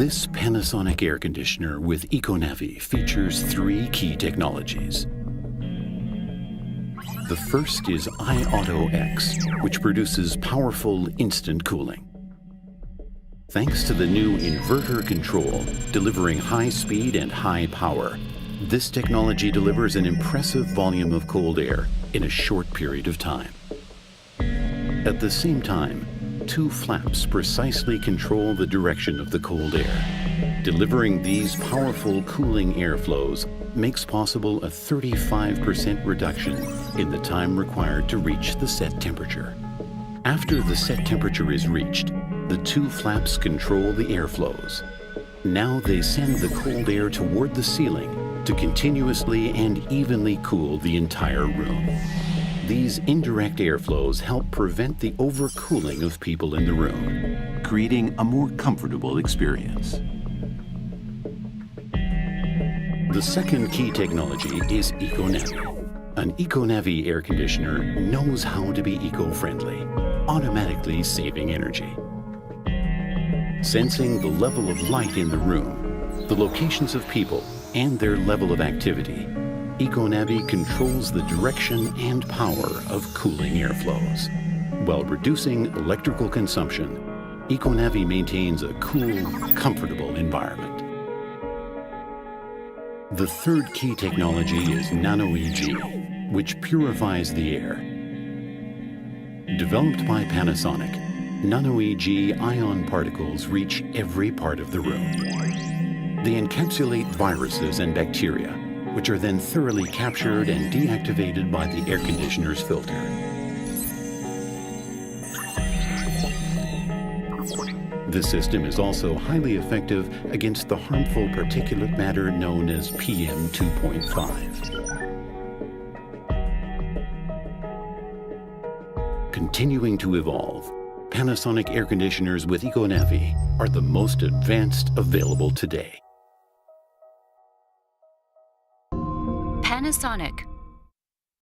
This Panasonic air conditioner with EcoNavi features 3 key technologies. The first is iAuto-X, which produces powerful instant cooling. Thanks to the new inverter control, delivering high speed and high power, this technology delivers an impressive volume of cold air in a short period of time. At the same time, 2 flaps precisely control the direction of the cold air. Delivering these powerful cooling airflows makes possible a 35% reduction in the time required to reach the set temperature. After the set temperature is reached, the 2 flaps control the airflows. Now they send the cold air toward the ceiling to continuously and evenly cool the entire room. These indirect airflows help prevent the overcooling of people in the room, creating a more comfortable experience. The second key technology is EcoNavi. An EcoNavi air conditioner knows how to be eco-friendly, automatically saving energy. Sensing the level of light in the room, the locations of people, and their level of activity, EcoNavi controls the direction and power of cooling airflows. While reducing electrical consumption, EcoNavi maintains a cool, comfortable environment. The third key technology is nano-EG, which purifies the air. Developed by Panasonic, nano-EG ion particles reach every part of the room. They encapsulate viruses and bacteria, which are then thoroughly captured and deactivated by the air conditioner's filter. This system is also highly effective against the harmful particulate matter known as PM 2.5. Continuing to evolve, Panasonic air conditioners with EcoNavi are the most advanced available today. Panasonic.